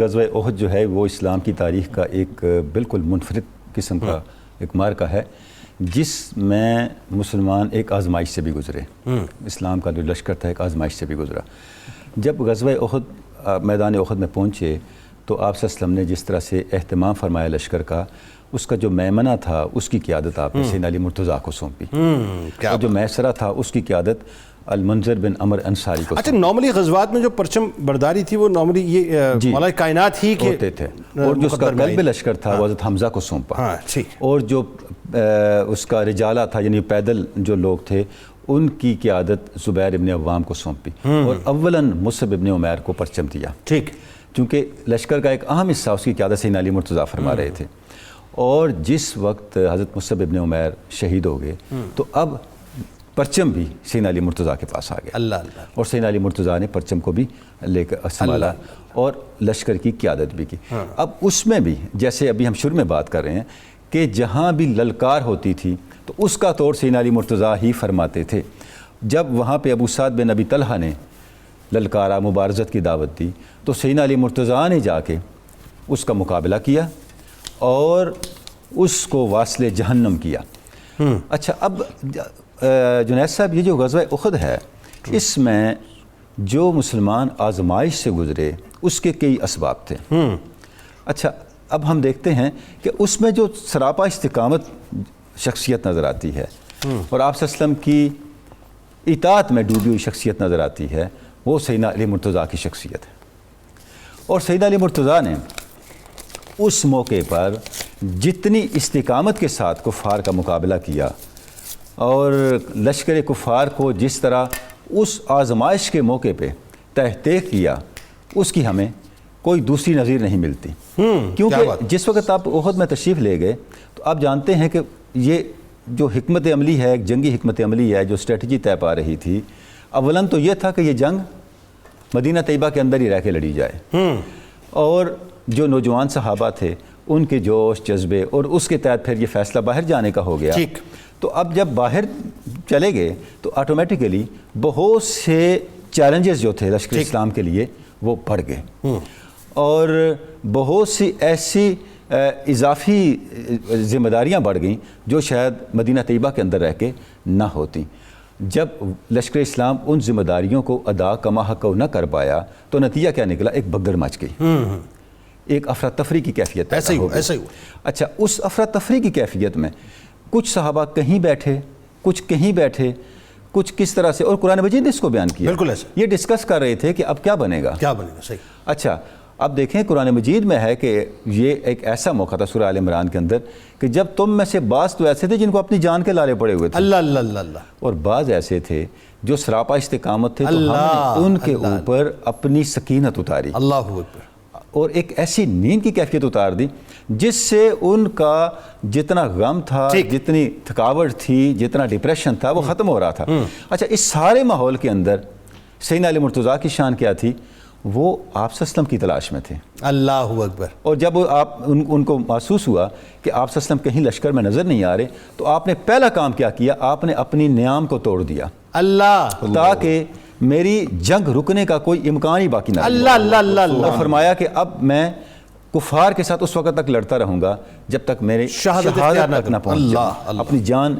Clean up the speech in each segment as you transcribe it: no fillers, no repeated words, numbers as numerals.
غزوہ احد جو ہے وہ اسلام کی تاریخ کا ایک بالکل منفرد قسم کا ایک معرکہ ہے جس میں مسلمان ایک آزمائش سے بھی گزرے۔ اسلام کا جو لشکر تھا ایک آزمائش سے بھی گزرا۔ جب غزوہ احد میدان احد میں پہنچے تو آپ صلی اللہ علیہ وسلم نے جس طرح سے اہتمام فرمایا لشکر کا، اس کا جو میمنہ تھا اس کی قیادت آپ نے سیدنا علی مرتضیٰ کو سونپی، اور جو میسرہ تھا اس کی قیادت المنذر بن عمر انصاری کو۔ اچھا، نارملی غزوات میں جو پرچم برداری تھی وہ نارملی یہ مولا کائنات ہی کے ہوتے تھے، اور جو اس کا قلب لشکر تھا وہ حضرت حمزہ کو سونپا، اور جو اس کا رجالہ تھا یعنی پیدل جو لوگ تھے ان کی قیادت زبیر ابن عوام کو سونپی، اور اولاً مصعب ابن عمیر کو پرچم دیا، کیونکہ لشکر کا ایک اہم حصہ اس کی قیادت سیدنا علی مرتضیٰ فرما رہے تھے۔ اور جس وقت حضرت مصعب ابن عمیر شہید ہو گئے تو اب پرچم بھی سیدنا علی مرتضیٰ کے پاس آ گیا، اور سیدنا علی مرتضیٰ نے پرچم کو بھی لے کر سنبھالا اور لشکر کی قیادت بھی کی۔ اب اس میں بھی جیسے ابھی ہم شروع میں بات کر رہے ہیں کہ جہاں بھی للکار ہوتی تھی تو اس کا طور سیدنا علی مرتضیٰ ہی فرماتے تھے۔ جب وہاں پہ ابو سعد بن ابی طلحہ نے للکارا، مبارزت کی دعوت دی، تو سیدنا علی مرتضیٰ نے جا کے اس کا مقابلہ کیا اور اس کو واصل جہنم کیا۔ اچھا، اب جنید صاحب، یہ جو غزوہ احد ہے اس میں جو مسلمان آزمائش سے گزرے اس کے کئی اسباب تھے۔ اچھا، اب ہم دیکھتے ہیں کہ اس میں جو سراپا استقامت شخصیت نظر آتی ہے اور آپ صلی اللہ علیہ وسلم کی اطاعت میں ڈوبی ہوئی شخصیت نظر آتی ہے، وہ سیدنا علی مرتضیٰ کی شخصیت ہے۔ اور سیدنا علی مرتضیٰ نے اس موقع پر جتنی استقامت کے ساتھ کفار کا مقابلہ کیا اور لشکر کفار کو جس طرح اس آزمائش کے موقع پہ تحقیق کیا، اس کی ہمیں کوئی دوسری نظیر نہیں ملتی۔ کیونکہ جس وقت آپ احد میں تشریف لے گئے تو آپ جانتے ہیں کہ یہ جو حکمت عملی ہے، ایک جنگی حکمت عملی ہے جو اسٹریٹجی طے پا رہی تھی، اولاً تو یہ تھا کہ یہ جنگ مدینہ طیبہ کے اندر ہی رہ کے لڑی جائے، اور جو نوجوان صحابہ تھے ان کے جوش جذبے، اور اس کے تحت پھر یہ فیصلہ باہر جانے کا ہو گیا۔ تو اب جب باہر چلے گئے تو آٹومیٹیکلی بہت سے چیلنجز جو تھے لشکر اسلام کے لیے وہ بڑھ گئے، اور بہت سی ایسی اضافی ذمہ داریاں بڑھ گئیں جو شاید مدینہ طیبہ کے اندر رہ کے نہ ہوتیں۔ جب لشکر اسلام ان ذمہ داریوں کو ادا کما حق نہ کر پایا تو نتیجہ کیا نکلا؟ ایک بھگدڑ مچ گئی، ایک افراتفری کی کیفیت پیدا ہو گئی۔ اچھا، اس افراتفری کی کیفیت میں کچھ صحابہ کہیں بیٹھے، کچھ کہیں بیٹھے، کچھ کس طرح سے، اور قرآن مجید نے اس کو بیان کیا، بالکل ایسا یہ ڈسکس کر رہے تھے کہ اب کیا بنے گا، کیا بنے گا۔ صحیح۔ اچھا، اب دیکھیں قرآن مجید میں ہے کہ یہ ایک ایسا موقع تھا سورہ آل عمران کے اندر کہ جب تم میں سے بعض تو ایسے تھے جن کو اپنی جان کے لالے پڑے ہوئے تھے، اور بعض ایسے تھے جو سراپا استقامت تھے، تو ہم نے ان کے اوپر اپنی سکینت اتاری، اور ایک ایسی نیند کی کیفیت اتار دی جس سے ان کا جتنا غم تھا، جتنی تھکاوٹ تھی، جتنا ڈپریشن تھا، وہ ختم ہو رہا تھا۔ اچھا، اس سارے ماحول کے اندر سیدنا علی مرتضیٰ کی شان کیا تھی؟ وہ آپ صلی اللہ علیہ وسلم کی تلاش میں تھے۔ اللہ اکبر۔ اور جب آپ ان کو محسوس ہوا کہ آپ صلی اللہ علیہ وسلم کہیں لشکر میں نظر نہیں آ رہے تو آپ نے پہلا کام کیا کیا؟ آپ نے اپنی نیام کو توڑ دیا، تاکہ میری جنگ رکنے کا کوئی امکان ہی باقی نہ رہے۔ اور فرمایا کہ اب میں کفار کے ساتھ اس وقت تک لڑتا رہوں گا جب تک میرے شہادت تک نہ پہنچ جاؤں، اپنی جان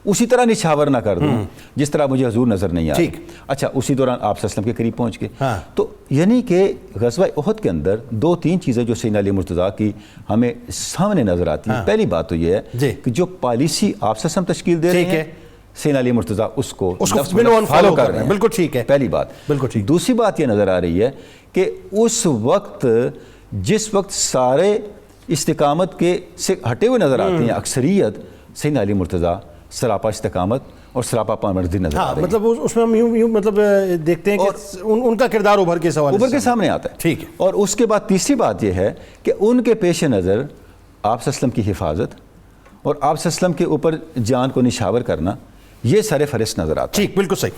اسی طرح نچھاور نہ کر دوں جس طرح مجھے حضور نظر نہیں آیا۔ اچھا، اسی دوران آپ صلی اللہ علیہ وسلم کے قریب پہنچ گئے۔ تو یعنی کہ غزوہ احد کے اندر دو تین چیزیں جو سیدنا علی مرتضیٰ کی ہمیں سامنے نظر آتی ہیں۔ پہلی بات تو یہ ہے کہ جو پالیسی آپ صلی اللہ علیہ وسلم تشکیل دے رہے ہیں، سیدنا علی مرتضیٰ اس کو فالو کر رہے ہیں، بالکل ٹھیک ہے، پہلی بات۔ دوسری بات یہ نظر آ رہی ہے کہ اس وقت جس وقت سارے استقامت کے سے ہٹے ہوئے نظر آتے ہیں، اکثریت سیدنا علی مرتضیٰ سراپا استقامت اور سراپا پامردی نظر آ رہی ہے۔ مطلب اس میں ہم یوں مطلب دیکھتے ہیں کہ ان کا کردار ابھر کے سامنے آتا ہے۔ ٹھیک ہے۔ اور اس کے بعد تیسری بات یہ ہے کہ ان کے پیش نظر آپ صلی اللہ علیہ وسلم کی حفاظت اور آپ صلی اللہ علیہ وسلم کے اوپر جان کو نشاور کرنا، یہ سر فہرست نظر آتا ہے۔ ٹھیک، بالکل صحیح۔